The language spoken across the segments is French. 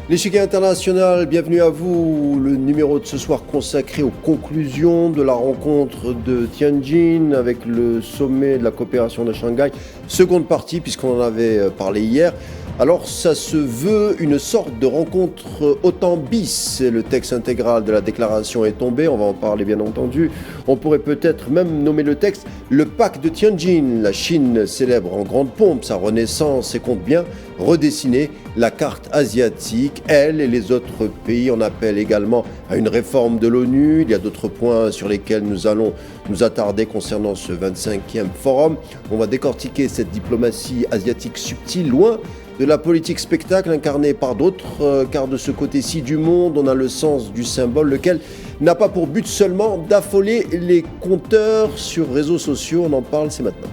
L'échiquier international, bienvenue à vous. Le numéro de ce soir consacré aux conclusions de la rencontre de Tianjin avec le sommet de la coopération de Shanghai. Seconde partie, puisqu'on en avait parlé hier. Alors, ça se veut une sorte de rencontre OTAN bis. Le texte intégral de la déclaration est tombé, on va en parler bien entendu. On pourrait peut-être même nommer le texte le pacte de Tianjin. La Chine célèbre en grande pompe sa renaissance et compte bien redessiner la carte asiatique. Elle et les autres pays en appellent également à une réforme de l'ONU. Il y a d'autres points sur lesquels nous allons nous attarder concernant ce 25e forum. On va décortiquer cette diplomatie asiatique subtile, loin de la politique spectacle incarnée par d'autres, car de ce côté-ci du monde, on a le sens du symbole, lequel n'a pas pour but seulement d'affoler les compteurs sur réseaux sociaux. On en parle, c'est maintenant.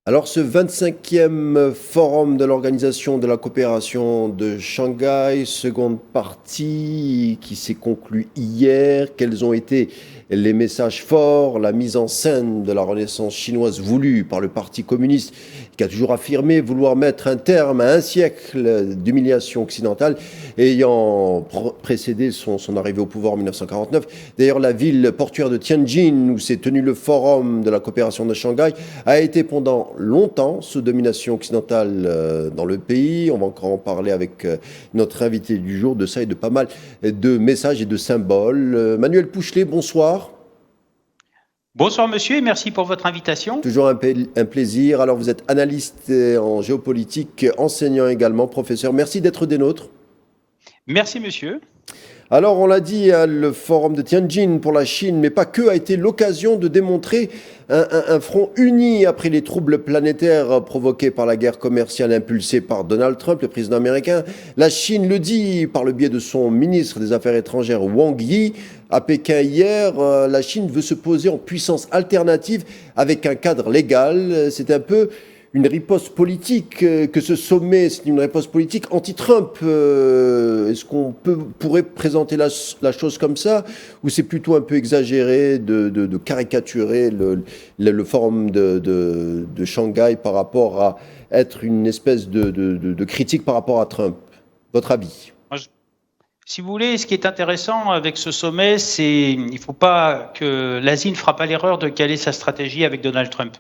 Alors ce 25e forum de l'Organisation de la coopération de Shanghai, seconde partie qui s'est conclue hier, quels ont été les messages forts, la mise en scène de la renaissance chinoise voulue par le Parti communiste qui a toujours affirmé vouloir mettre un terme à un siècle d'humiliation occidentale ayant précédé son arrivée au pouvoir en 1949. D'ailleurs, la ville portuaire de Tianjin, où s'est tenu le forum de la coopération de Shanghai, a été pendant longtemps sous domination occidentale dans le pays. On va encore en parler avec notre invité du jour de ça et de pas mal de messages et de symboles. Manuel Pouchelet, bonsoir. Bonsoir monsieur et merci pour votre invitation. Toujours un plaisir. Alors vous êtes analyste en géopolitique, enseignant également, professeur. Merci d'être des nôtres. Merci monsieur. Alors on l'a dit, le forum de Tianjin pour la Chine, mais pas que, a été l'occasion de démontrer un front uni après les troubles planétaires provoqués par la guerre commerciale impulsée par Donald Trump, le président américain. La Chine le dit par le biais de son ministre des Affaires étrangères Wang Yi. À Pékin hier, la Chine veut se poser en puissance alternative avec un cadre légal. C'est un peu une riposte politique, que ce sommet, c'est une riposte politique anti-Trump. Est-ce qu'on pourrait présenter la chose comme ça, ou c'est plutôt un peu exagéré de caricaturer le forum de Shanghai par rapport à être une espèce de critique par rapport à Trump? Votre avis? Si vous voulez, ce qui est intéressant avec ce sommet, il ne faut pas que l'Asie ne fera pas l'erreur de caler sa stratégie avec Donald Trump.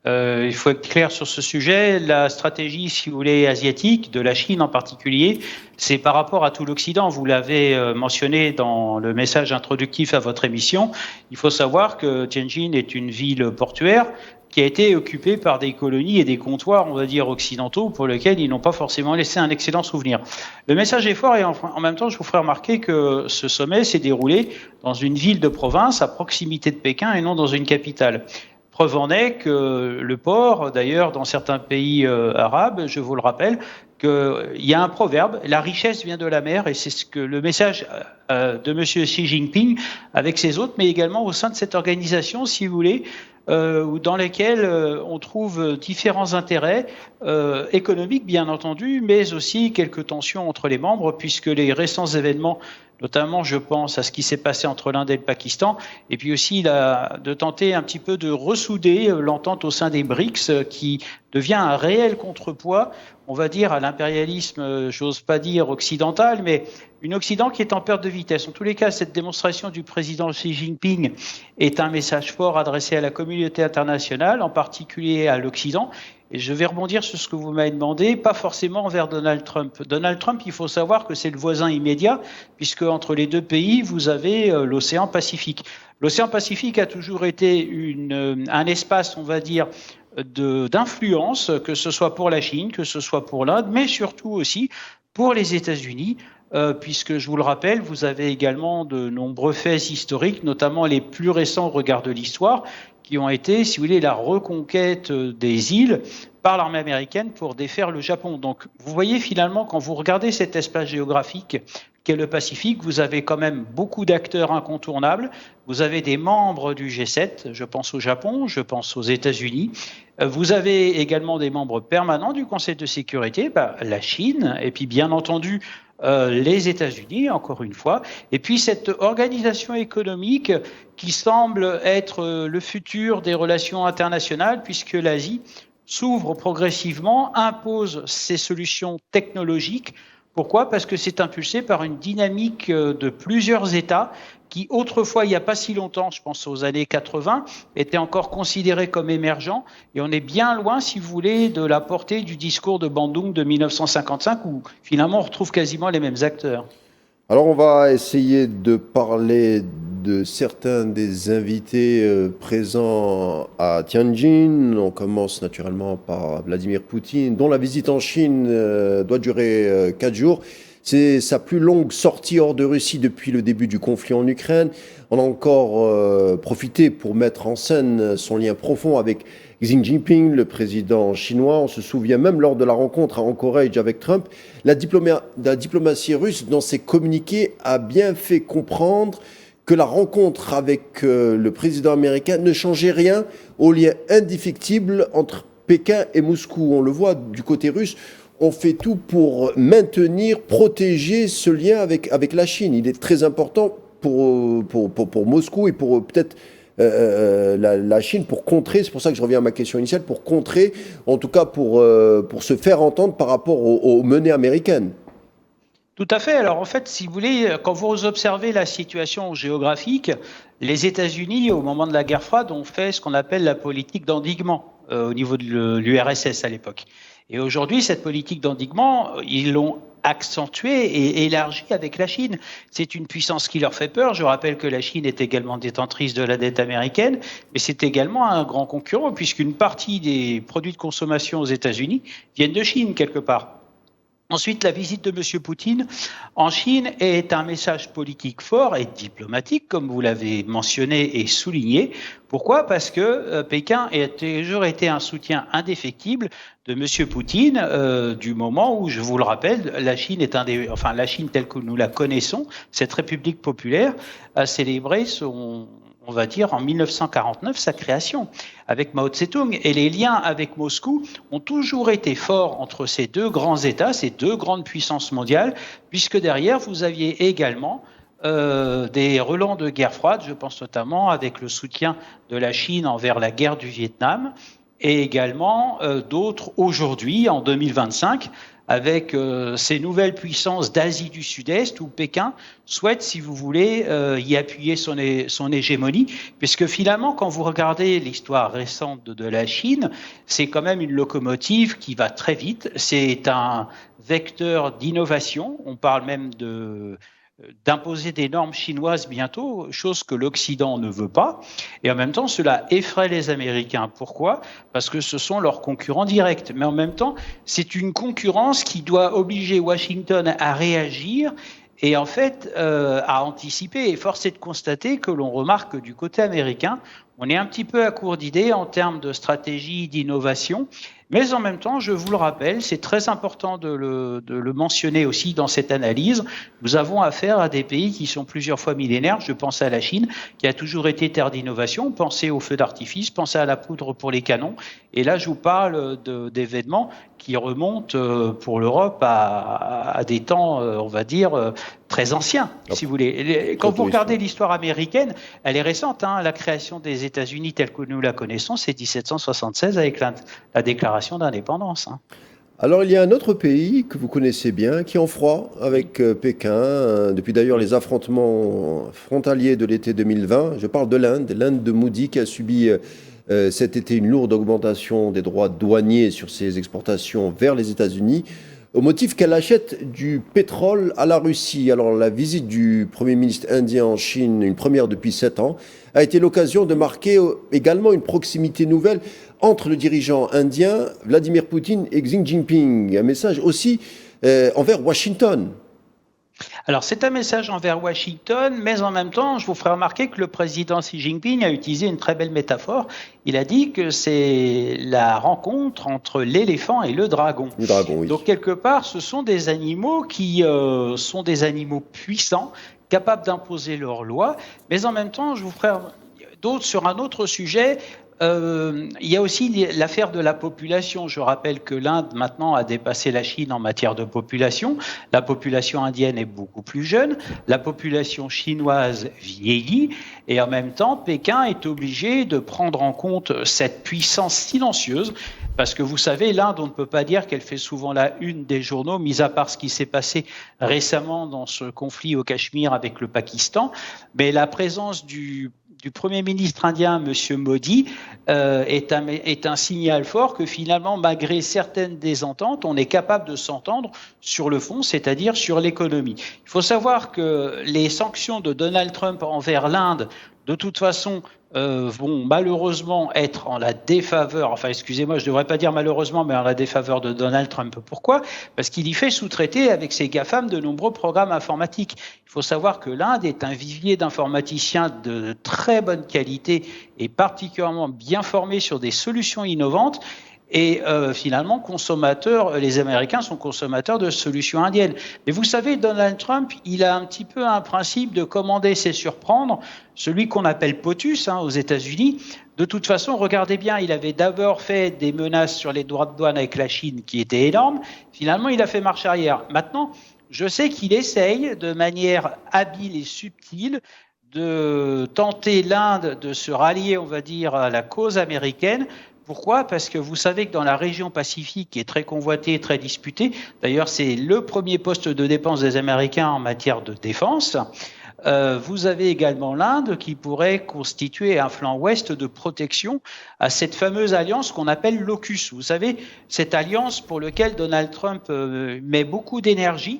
Il faut être clair sur ce sujet. La stratégie, si vous voulez, asiatique, de la Chine en particulier, c'est par rapport à tout l'Occident. Vous l'avez mentionné dans le message introductif à votre émission. Il faut savoir que Tianjin est une ville portuaire qui a été occupée par des colonies et des comptoirs, on va dire, occidentaux, pour lesquels ils n'ont pas forcément laissé un excellent souvenir. Le message est fort et en même temps, je vous ferai remarquer que ce sommet s'est déroulé dans une ville de province à proximité de Pékin et non dans une capitale. Preuve en est que le port, d'ailleurs, dans certains pays arabes, je vous le rappelle, qu'il y a un proverbe, la richesse vient de la mer, et c'est ce que le message de M. Xi Jinping avec ses hôtes, mais également au sein de cette organisation, si vous voulez, dans lesquels on trouve différents intérêts économiques, bien entendu, mais aussi quelques tensions entre les membres, puisque les récents événements, notamment je pense à ce qui s'est passé entre l'Inde et le Pakistan, et puis aussi de tenter un petit peu de ressouder l'entente au sein des BRICS, qui devient un réel contrepoids, on va dire, à l'impérialisme, j'ose pas dire occidental, mais une Occident qui est en perte de vitesse. En tous les cas, cette démonstration du président Xi Jinping est un message fort adressé à la communauté internationale, en particulier à l'Occident. Et je vais rebondir sur ce que vous m'avez demandé, pas forcément envers Donald Trump. Donald Trump, il faut savoir que c'est le voisin immédiat, puisque entre les deux pays, vous avez l'océan Pacifique. L'océan Pacifique a toujours été un espace, on va dire, d'influence, que ce soit pour la Chine, que ce soit pour l'Inde, mais surtout aussi pour les États-Unis, puisque je vous le rappelle, vous avez également de nombreux faits historiques, notamment les plus récents au regard de l'histoire, qui ont été, si vous voulez, la reconquête des îles par l'armée américaine pour défaire le Japon. Donc, vous voyez finalement, quand vous regardez cet espace géographique qu'est le Pacifique, vous avez quand même beaucoup d'acteurs incontournables. Vous avez des membres du G7, je pense au Japon, je pense aux États-Unis. Vous avez également des membres permanents du Conseil de sécurité, la Chine, et puis bien entendu les États-Unis, encore une fois, et puis cette organisation économique qui semble être le futur des relations internationales, puisque l'Asie s'ouvre progressivement, impose ses solutions technologiques. Pourquoi ? Parce que c'est impulsé par une dynamique de plusieurs États qui, autrefois, il n'y a pas si longtemps, je pense aux années 80, étaient encore considérés comme émergents. Et on est bien loin, si vous voulez, de la portée du discours de Bandung de 1955, où finalement on retrouve quasiment les mêmes acteurs. Alors on va essayer de parler de certains des invités présents à Tianjin. On commence naturellement par Vladimir Poutine, dont la visite en Chine doit durer 4 jours. C'est sa plus longue sortie hors de Russie depuis le début du conflit en Ukraine. On a encore profité pour mettre en scène son lien profond avec Xi Jinping, le président chinois. On se souvient même lors de la rencontre à Anchorage avec Trump, la diplomatie russe, dans ses communiqués, a bien fait comprendre que la rencontre avec le président américain ne changeait rien au lien indéfectible entre Pékin et Moscou. On le voit du côté russe. On fait tout pour maintenir, protéger ce lien avec la Chine. Il est très important pour Moscou et pour peut-être la Chine pour contrer, c'est pour ça que je reviens à ma question initiale, pour contrer, en tout cas pour se faire entendre par rapport aux menées américaines. Tout à fait. Alors en fait, si vous voulez, quand vous observez la situation géographique, les États-Unis, au moment de la guerre froide, ont fait ce qu'on appelle la politique d'endiguement au niveau de l'URSS à l'époque. Et aujourd'hui, cette politique d'endiguement, ils l'ont accentuée et élargie avec la Chine. C'est une puissance qui leur fait peur. Je rappelle que la Chine est également détentrice de la dette américaine, mais c'est également un grand concurrent puisqu'une partie des produits de consommation aux États-Unis viennent de Chine quelque part. Ensuite, la visite de M. Poutine en Chine est un message politique fort et diplomatique, comme vous l'avez mentionné et souligné. Pourquoi ? Parce que Pékin a toujours été un soutien indéfectible de M. Poutine du moment où, je vous le rappelle, la Chine la Chine telle que nous la connaissons, cette République populaire, a célébré on va dire, en 1949, sa création avec Mao Tse-tung. Et les liens avec Moscou ont toujours été forts entre ces deux grands États, ces deux grandes puissances mondiales, puisque derrière, vous aviez également des relents de guerre froide, je pense notamment avec le soutien de la Chine envers la guerre du Vietnam, et également d'autres aujourd'hui, en 2025, avec ces nouvelles puissances d'Asie du Sud-Est, où Pékin souhaite, si vous voulez, y appuyer son hégémonie, puisque finalement, quand vous regardez l'histoire récente de la Chine, c'est quand même une locomotive qui va très vite, c'est un vecteur d'innovation, on parle même d'imposer des normes chinoises bientôt, chose que l'Occident ne veut pas. Et en même temps, cela effraie les Américains. Pourquoi ? Parce que ce sont leurs concurrents directs. Mais en même temps, c'est une concurrence qui doit obliger Washington à réagir et en fait à anticiper. Et force est de constater que l'on remarque que du côté américain, on est un petit peu à court d'idées en termes de stratégie, d'innovation. Mais en même temps, je vous le rappelle, c'est très important de le mentionner aussi dans cette analyse. Nous avons affaire à des pays qui sont plusieurs fois millénaires. Je pense à la Chine, qui a toujours été terre d'innovation. Pensez aux feux d'artifice, pensez à la poudre pour les canons. Et là, je vous parle d'événements qui remontent pour l'Europe à des temps, on va dire, très anciens, si vous voulez. Quand vous regardez l'histoire américaine, elle est récente. La création des États-Unis telle que nous la connaissons, c'est 1776 avec la déclaration d'indépendance. Alors il y a un autre pays que vous connaissez bien, qui est en froid avec Pékin, depuis d'ailleurs les affrontements frontaliers de l'été 2020. Je parle de l'Inde de Modi qui a subi cet été une lourde augmentation des droits douaniers sur ses exportations vers les États-Unis, au motif qu'elle achète du pétrole à la Russie. Alors la visite du Premier ministre indien en Chine, une première depuis 7 ans, a été l'occasion de marquer également une proximité nouvelle entre le dirigeant indien Vladimir Poutine et Xi Jinping. Un message aussi envers Washington. Alors, c'est un message envers Washington, mais en même temps, je vous ferai remarquer que le président Xi Jinping a utilisé une très belle métaphore. Il a dit que c'est la rencontre entre l'éléphant et le dragon. Le dragon, oui. Donc, quelque part, ce sont des animaux qui sont des animaux puissants, capables d'imposer leurs lois, mais en même temps, je vous ferai d'autres sur un autre sujet. il y a aussi l'affaire de la population. Je rappelle que l'Inde maintenant a dépassé la Chine en matière de population. La population indienne est beaucoup plus jeune, la population chinoise vieillit, et en même temps, Pékin est obligé de prendre en compte cette puissance silencieuse. Parce que vous savez, l'Inde, on ne peut pas dire qu'elle fait souvent la une des journaux, mis à part ce qui s'est passé récemment dans ce conflit au Cachemire avec le Pakistan. Mais la présence du Premier ministre indien, M. Modi, est un signal fort que finalement, malgré certaines désententes, on est capable de s'entendre sur le fond, c'est-à-dire sur l'économie. Il faut savoir que les sanctions de Donald Trump envers l'Inde, de toute façon, vont malheureusement être en la défaveur, enfin excusez-moi, je ne devrais pas dire malheureusement, mais en la défaveur de Donald Trump. Pourquoi ? Parce qu'il y fait sous-traiter avec ses GAFAM de nombreux programmes informatiques. Il faut savoir que l'Inde est un vivier d'informaticiens de très bonne qualité et particulièrement bien formés sur des solutions innovantes. Et finalement, les Américains sont consommateurs de solutions indiennes. Mais vous savez, Donald Trump, il a un petit peu un principe de commander, c'est surprendre, celui qu'on appelle POTUS aux États-Unis. De toute façon, regardez bien, il avait d'abord fait des menaces sur les droits de douane avec la Chine qui étaient énormes. Finalement, il a fait marche arrière. Maintenant, je sais qu'il essaye de manière habile et subtile de tenter l'Inde de se rallier, on va dire, à la cause américaine. Pourquoi ? Parce que vous savez que dans la région Pacifique, qui est très convoitée et très disputée, d'ailleurs c'est le premier poste de dépense des Américains en matière de défense, vous avez également l'Inde qui pourrait constituer un flanc ouest de protection à cette fameuse alliance qu'on appelle l'AUKUS. Vous savez, cette alliance pour laquelle Donald Trump met beaucoup d'énergie,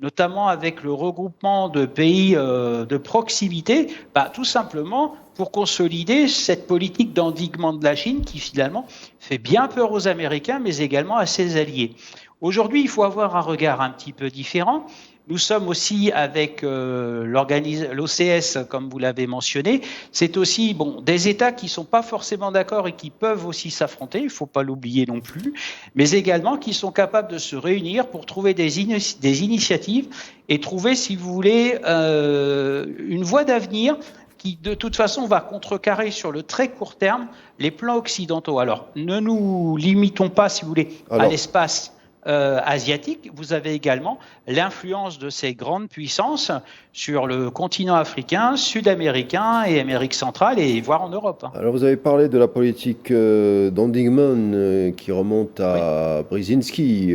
notamment avec le regroupement de pays de proximité, tout simplement pour consolider cette politique d'endiguement de la Chine qui finalement fait bien peur aux Américains, mais également à ses alliés. Aujourd'hui, il faut avoir un regard un petit peu différent. Nous sommes aussi avec l'OCS, comme vous l'avez mentionné. C'est aussi des États qui ne sont pas forcément d'accord et qui peuvent aussi s'affronter, il ne faut pas l'oublier non plus, mais également qui sont capables de se réunir pour trouver des initiatives et trouver, si vous voulez, une voie d'avenir qui, de toute façon, va contrecarrer sur le très court terme les plans occidentaux. Alors, ne nous limitons pas, si vous voulez, à l'espace asiatique. Vous avez également l'influence de ces grandes puissances sur le continent africain, sud-américain et Amérique centrale, et voire en Europe. Alors, vous avez parlé de la politique d'endiguement qui remonte à Brzezinski.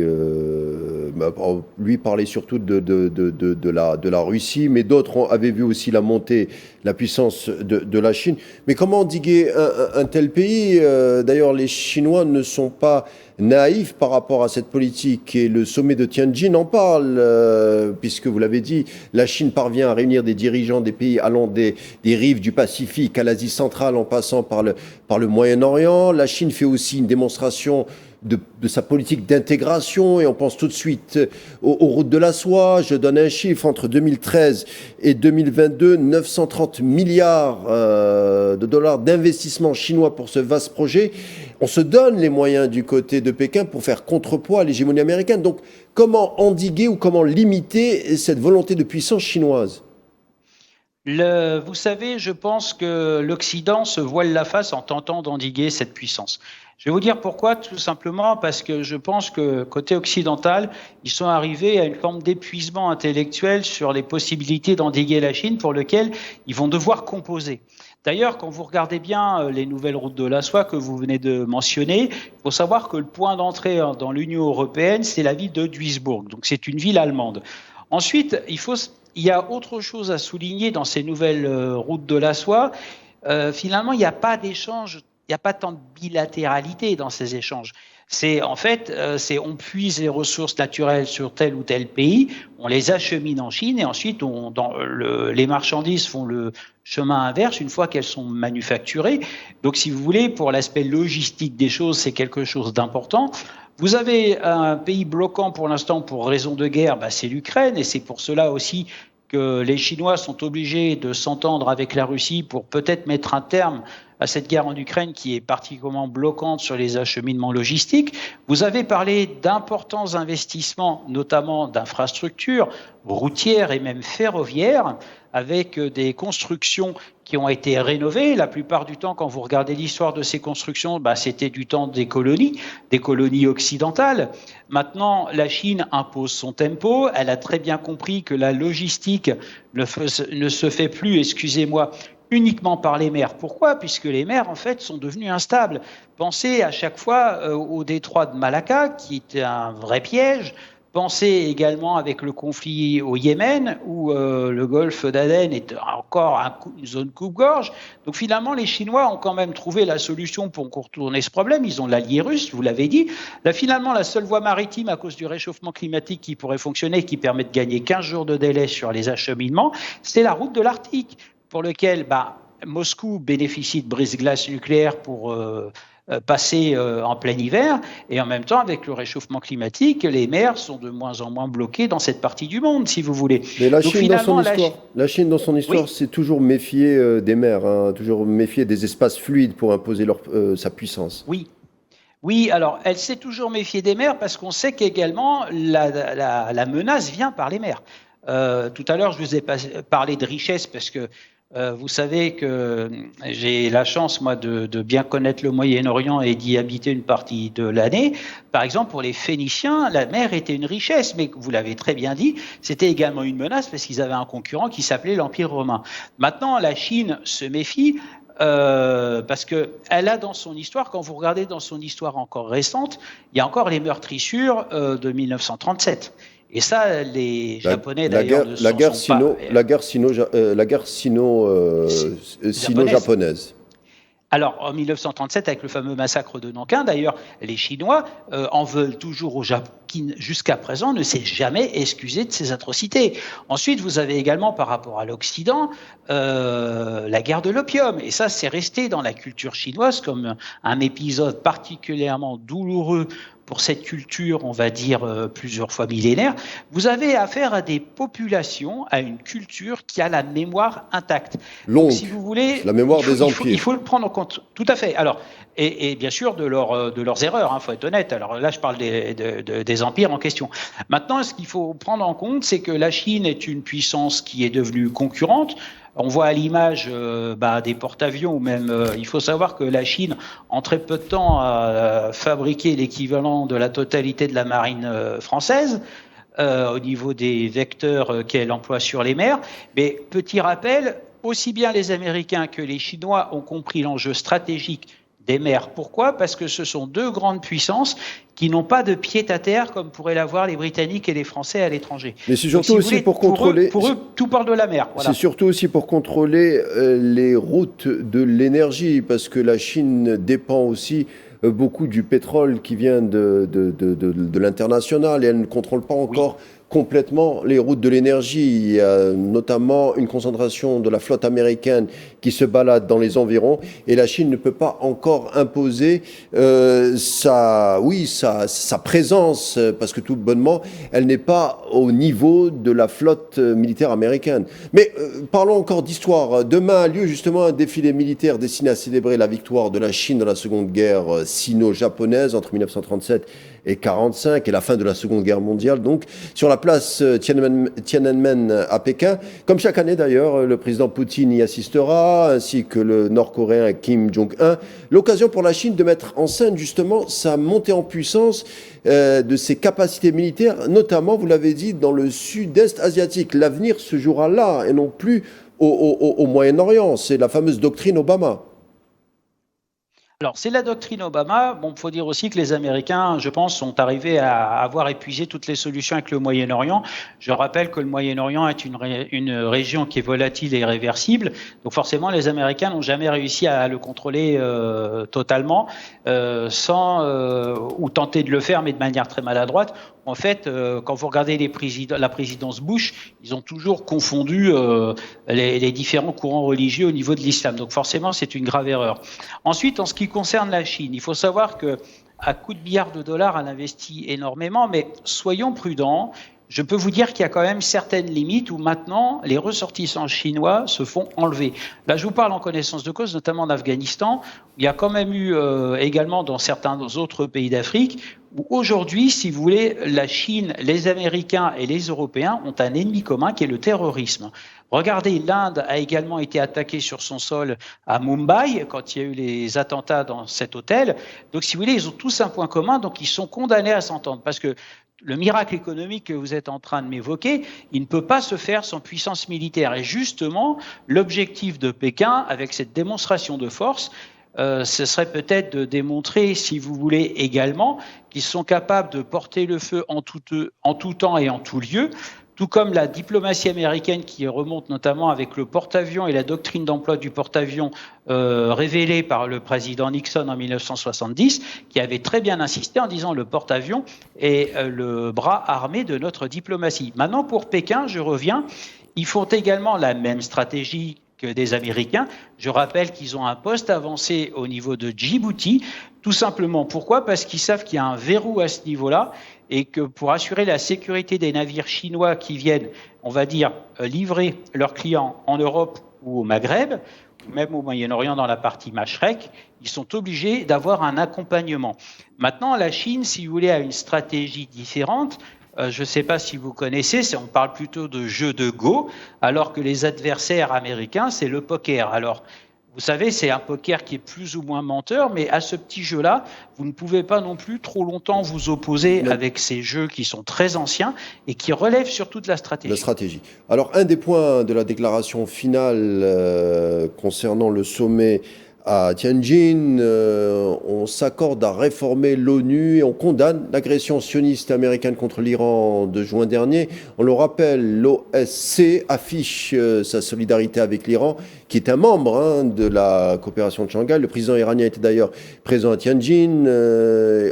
Lui parlait surtout de la Russie, mais d'autres avaient vu aussi la montée, la puissance de la Chine. Mais comment endiguer un tel pays ? D'ailleurs, les Chinois ne sont pas naïfs par rapport à cette politique, et le sommet de Tianjin en parle, puisque vous l'avez dit, la Chine parvient à réunir des dirigeants des pays allant des rives du Pacifique à l'Asie centrale en passant par le Moyen-Orient. La Chine fait aussi une démonstration de sa politique d'intégration, et on pense tout de suite aux routes de la soie. Je donne un chiffre: entre 2013 et 2022, 930 milliards de dollars d'investissement chinois pour ce vaste projet. On se donne les moyens du côté de Pékin pour faire contrepoids à l'hégémonie américaine. Donc, comment endiguer ou comment limiter cette volonté de puissance chinoise ? Vous savez, je pense que l'Occident se voile la face en tentant d'endiguer cette puissance. Je vais vous dire pourquoi, tout simplement parce que je pense que côté occidental, ils sont arrivés à une forme d'épuisement intellectuel sur les possibilités d'endiguer la Chine, pour lequel ils vont devoir composer. D'ailleurs, quand vous regardez bien les nouvelles routes de la soie que vous venez de mentionner, il faut savoir que le point d'entrée dans l'Union européenne, c'est la ville de Duisbourg. Donc c'est une ville allemande. Ensuite, il y a autre chose à souligner dans ces nouvelles routes de la soie. Finalement, il n'y a pas d'échange, il n'y a pas tant de bilatéralité dans ces échanges. On puise les ressources naturelles sur tel ou tel pays, on les achemine en Chine, et ensuite les marchandises font le chemin inverse une fois qu'elles sont manufacturées. Donc, si vous voulez, pour l'aspect logistique des choses, c'est quelque chose d'important. Vous avez un pays bloquant pour l'instant pour raison de guerre, c'est l'Ukraine, et c'est pour cela aussi que les Chinois sont obligés de s'entendre avec la Russie pour peut-être mettre un terme à cette guerre en Ukraine qui est particulièrement bloquante sur les acheminements logistiques. Vous avez parlé d'importants investissements, notamment d'infrastructures routières et même ferroviaires, avec des constructions qui ont été rénovées. La plupart du temps, quand vous regardez l'histoire de ces constructions, c'était du temps des colonies occidentales. Maintenant, la Chine impose son tempo. Elle a très bien compris que la logistique ne se fait plus, uniquement par les mers. Pourquoi ? Puisque les mers, en fait, sont devenues instables. Pensez à chaque fois au détroit de Malacca, qui était un vrai piège. Pensez également avec le conflit au Yémen, où le golfe d'Aden est encore une zone coupe-gorge. Donc finalement, les Chinois ont quand même trouvé la solution pour contourner ce problème. Ils ont l'allié russe, vous l'avez dit. Là, finalement, la seule voie maritime à cause du réchauffement climatique qui pourrait fonctionner, qui permet de gagner 15 jours de délai sur les acheminements, c'est la route de l'Arctique, pour lequel Moscou bénéficie de brise-glace nucléaire pour passer en plein hiver, et en même temps, avec le réchauffement climatique, les mers sont de moins en moins bloquées dans cette partie du monde, si vous voulez. Mais la Chine, dans son histoire, s'est toujours méfiée des mers, toujours méfiée des espaces fluides pour imposer sa puissance. Oui, alors elle s'est toujours méfiée des mers parce qu'on sait qu'également la menace vient par les mers. Tout à l'heure, je vous ai parlé de richesse parce que vous savez que j'ai la chance, moi, de bien connaître le Moyen-Orient et d'y habiter une partie de l'année. Par exemple, pour les Phéniciens, la mer était une richesse, mais vous l'avez très bien dit, c'était également une menace parce qu'ils avaient un concurrent qui s'appelait l'Empire romain. Maintenant, la Chine se méfie parce qu'elle a dans son histoire, quand vous regardez dans son histoire encore récente, il y a encore les meurtrissures de 1937. Et ça, les Japonais d'ailleurs la guerre sino-japonaise. Alors, en 1937, avec le fameux massacre de Nankin, d'ailleurs, les Chinois en veulent toujours au Japon, qui jusqu'à présent ne s'est jamais excusé de ces atrocités. Ensuite, vous avez également, par rapport à l'Occident, la guerre de l'opium. Et ça, c'est resté dans la culture chinoise comme un épisode particulièrement douloureux pour cette culture, on va dire, plusieurs fois millénaire. Vous avez affaire à des populations, à une culture qui a la mémoire intacte. Longue, donc, si vous voulez, la mémoire des empires. Il faut le prendre en compte, tout à fait. Alors, et bien sûr de leurs erreurs, faut être honnête. Alors là, je parle des empires en question. Maintenant, ce qu'il faut prendre en compte, c'est que la Chine est une puissance qui est devenue concurrente. On voit à l'image des porte-avions, ou même, il faut savoir que la Chine, en très peu de temps, a fabriqué l'équivalent de la totalité de la marine française au niveau des vecteurs qu'elle emploie sur les mers. Mais petit rappel, aussi bien les Américains que les Chinois ont compris l'enjeu stratégique des mers. Pourquoi ? Parce que ce sont deux grandes puissances qui n'ont pas de pied-à-terre comme pourraient l'avoir les Britanniques et les Français à l'étranger. Mais c'est surtout aussi pour contrôler... Pour eux, tout part de la mer. Voilà. C'est surtout aussi pour contrôler les routes de l'énergie, parce que la Chine dépend aussi beaucoup du pétrole qui vient de l'international, et elle ne contrôle pas encore complètement les routes de l'énergie. Il y a notamment une concentration de la flotte américaine qui se balade dans les environs, et la Chine ne peut pas encore imposer sa présence, parce que tout bonnement, elle n'est pas au niveau de la flotte militaire américaine. Mais parlons encore d'histoire. Demain a lieu justement un défilé militaire destiné à célébrer la victoire de la Chine dans la Seconde Guerre sino-japonaise entre 1937 et 1945, et la fin de la Seconde Guerre mondiale, donc, sur la place Tiananmen à Pékin. Comme chaque année d'ailleurs, le président Poutine y assistera, ainsi que le Nord-Coréen Kim Jong-un. L'occasion pour la Chine de mettre en scène justement sa montée en puissance de ses capacités militaires, notamment, vous l'avez dit, dans le sud-est asiatique. L'avenir se jouera là, et non plus au Moyen-Orient. C'est la fameuse doctrine Obama. Alors, c'est la doctrine Obama. Bon, il faut dire aussi que les Américains, je pense, sont arrivés à avoir épuisé toutes les solutions avec le Moyen-Orient. Je rappelle que le Moyen-Orient est une région qui est volatile et irréversible. Donc, forcément, les Américains n'ont jamais réussi à le contrôler totalement, ou tenter de le faire, mais de manière très maladroite. En fait, quand vous regardez la présidence Bush, ils ont toujours confondu les différents courants religieux au niveau de l'islam. Donc forcément, c'est une grave erreur. Ensuite, en ce qui concerne la Chine, il faut savoir qu'à coups de milliards de dollars, elle investit énormément, mais soyons prudents. je peux vous dire qu'il y a quand même certaines limites où maintenant les ressortissants chinois se font enlever. Là, je vous parle en connaissance de cause, notamment en Afghanistan. Il y a quand même eu également dans certains autres pays d'Afrique où aujourd'hui, si vous voulez, la Chine, les Américains et les Européens ont un ennemi commun qui est le terrorisme. Regardez, l'Inde a également été attaquée sur son sol à Mumbai quand il y a eu les attentats dans cet hôtel. Donc, si vous voulez, ils ont tous un point commun, donc ils sont condamnés à s'entendre. Parce que le miracle économique que vous êtes en train de m'évoquer, il ne peut pas se faire sans puissance militaire. Et justement, l'objectif de Pékin, avec cette démonstration de force, ce serait peut-être de démontrer, si vous voulez, également qu'ils sont capables de porter le feu en tout temps et en tout lieu, tout comme la diplomatie américaine qui remonte notamment avec le porte-avions et la doctrine d'emploi du porte-avions révélée par le président Nixon en 1970, qui avait très bien insisté en disant le porte-avions est le bras armé de notre diplomatie. Maintenant, pour Pékin, je reviens, ils font également la même stratégie que des Américains. Je rappelle qu'ils ont un poste avancé au niveau de Djibouti, tout simplement. Pourquoi ? Parce qu'ils savent qu'il y a un verrou à ce niveau-là et que pour assurer la sécurité des navires chinois qui viennent, on va dire, livrer leurs clients en Europe ou au Maghreb, ou même au Moyen-Orient dans la partie Mashrek, ils sont obligés d'avoir un accompagnement. Maintenant, la Chine, si vous voulez, a une stratégie différente. Je ne sais pas si vous connaissez, on parle plutôt de jeu de Go, alors que les adversaires américains, c'est le poker. Alors, vous savez, c'est un poker qui est plus ou moins menteur, mais à ce petit jeu-là, vous ne pouvez pas non plus trop longtemps vous opposer avec ces jeux qui sont très anciens et qui relèvent surtout de la stratégie. La stratégie. Alors, un des points de la déclaration finale concernant le sommet à Tianjin, on s'accorde à réformer l'ONU et on condamne l'agression sioniste américaine contre l'Iran de juin dernier. On le rappelle, l'OSCE affiche sa solidarité avec l'Iran, qui est un membre de la coopération de Shanghai. Le président iranien était d'ailleurs présent à Tianjin.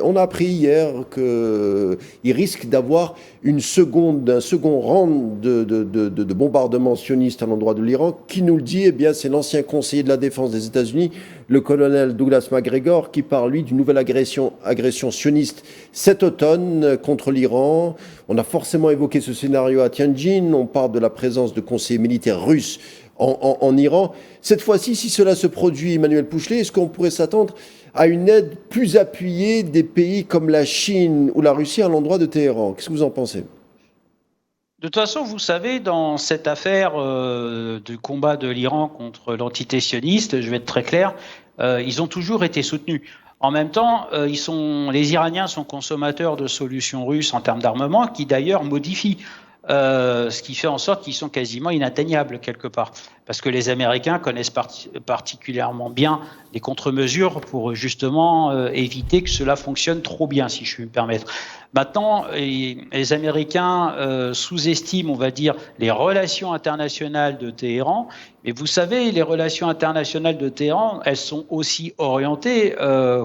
On a appris hier qu'il risque d'avoir un second round de bombardements sionistes à l'endroit de l'Iran. Qui nous le dit ? Eh bien, c'est l'ancien conseiller de la défense des États-Unis, le colonel Douglas McGregor, qui parle, lui, d'une nouvelle agression sioniste cet automne contre l'Iran. On a forcément évoqué ce scénario à Tianjin. On parle de la présence de conseillers militaires russes en Iran. Cette fois-ci, si cela se produit, Emmanuel Pouchelet, est-ce qu'on pourrait s'attendre à une aide plus appuyée des pays comme la Chine ou la Russie à l'endroit de Téhéran ? Qu'est-ce que vous en pensez ? De toute façon, vous savez, dans cette affaire du combat de l'Iran contre l'entité sioniste, je vais être très clair, ils ont toujours été soutenus. En même temps, les Iraniens sont consommateurs de solutions russes en termes d'armement, qui d'ailleurs modifient ce qui fait en sorte qu'ils sont quasiment inatteignables quelque part. Parce que les Américains connaissent particulièrement bien les contre-mesures pour justement éviter que cela fonctionne trop bien, si je puis me permettre. Maintenant, les Américains sous-estiment, on va dire, les relations internationales de Téhéran. Mais vous savez, les relations internationales de Téhéran, elles sont aussi orientées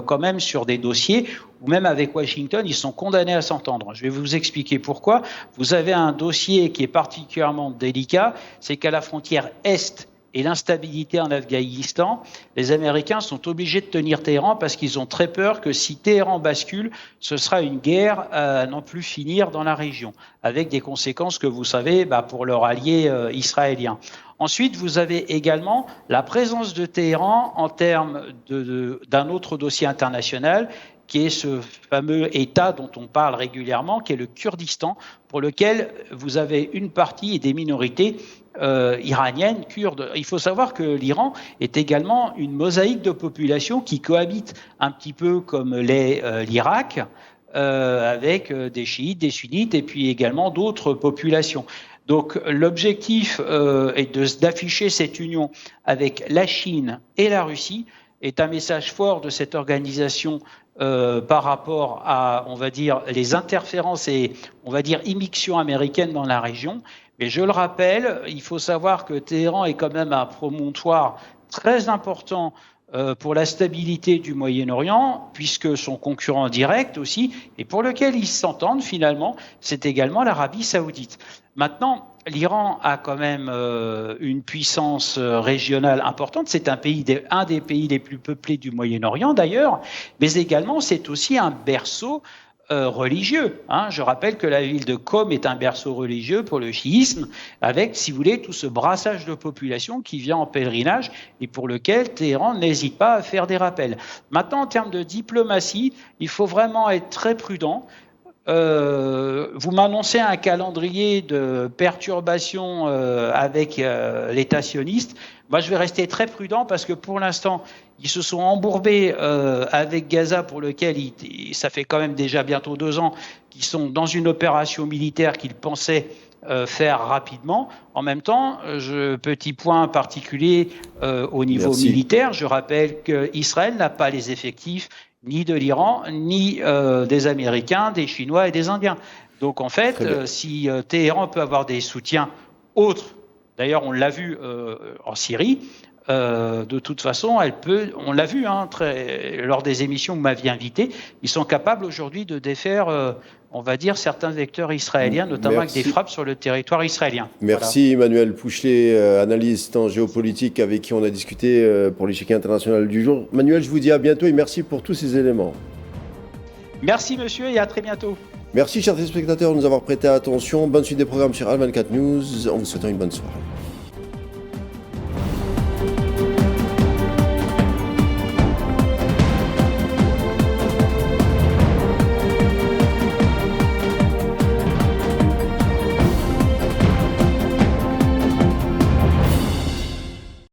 quand même sur des dossiers où même avec Washington, ils sont condamnés à s'entendre. Je vais vous expliquer pourquoi. Vous avez un dossier qui est particulièrement délicat, c'est qu'à la frontière Est et l'instabilité en Afghanistan, les Américains sont obligés de tenir Téhéran parce qu'ils ont très peur que si Téhéran bascule, ce sera une guerre à n'en plus finir dans la région, avec des conséquences que vous savez pour leur allié israélien. Ensuite, vous avez également la présence de Téhéran en termes d'un autre dossier international, qui est ce fameux État dont on parle régulièrement, qui est le Kurdistan, pour lequel vous avez une partie et des minorités iraniennes, kurdes. Il faut savoir que l'Iran est également une mosaïque de populations qui cohabitent un petit peu comme l'Irak, avec des chiites, des sunnites et puis également d'autres populations. Donc l'objectif est d'afficher cette union avec la Chine et la Russie, est un message fort de cette organisation par rapport à, on va dire, les interférences et, on va dire, immixtions américaines dans la région. Mais je le rappelle, il faut savoir que Téhéran est quand même un promontoire très important pour la stabilité du Moyen-Orient, puisque son concurrent direct aussi, et pour lequel ils s'entendent finalement, c'est également l'Arabie saoudite. Maintenant, l'Iran a quand même une puissance régionale importante. C'est un des pays les plus peuplés du Moyen-Orient d'ailleurs, mais également c'est aussi un berceau religieux. Je rappelle que la ville de Qom est un berceau religieux pour le chiisme, avec, si vous voulez, tout ce brassage de population qui vient en pèlerinage et pour lequel Téhéran n'hésite pas à faire des rappels. Maintenant, en termes de diplomatie, il faut vraiment être très prudent. Vous m'annoncez un calendrier de perturbation avec l'État sioniste. Moi, je vais rester très prudent parce que pour l'instant, ils se sont embourbés avec Gaza, pour lequel ça fait quand même déjà bientôt 2 ans qu'ils sont dans une opération militaire qu'ils pensaient faire rapidement. En même temps, petit point particulier au niveau militaire, je rappelle qu'Israël n'a pas les effectifs ni de l'Iran, ni des Américains, des Chinois et des Indiens. Donc en fait, si Téhéran peut avoir des soutiens autres, d'ailleurs on l'a vu en Syrie, de toute façon, on l'a vu lors des émissions où vous m'aviez invité, ils sont capables aujourd'hui de défaire, on va dire, certains vecteurs israéliens, notamment avec des frappes sur le territoire israélien. Merci Emmanuel Pouchelet, analyste en géopolitique avec qui on a discuté pour l'échiquier international du jour. Manuel, je vous dis à bientôt et merci pour tous ces éléments. Merci monsieur et à très bientôt. Merci chers téléspectateurs de nous avoir prêté attention. Bonne suite des programmes sur Al24 News en vous souhaitant une bonne soirée.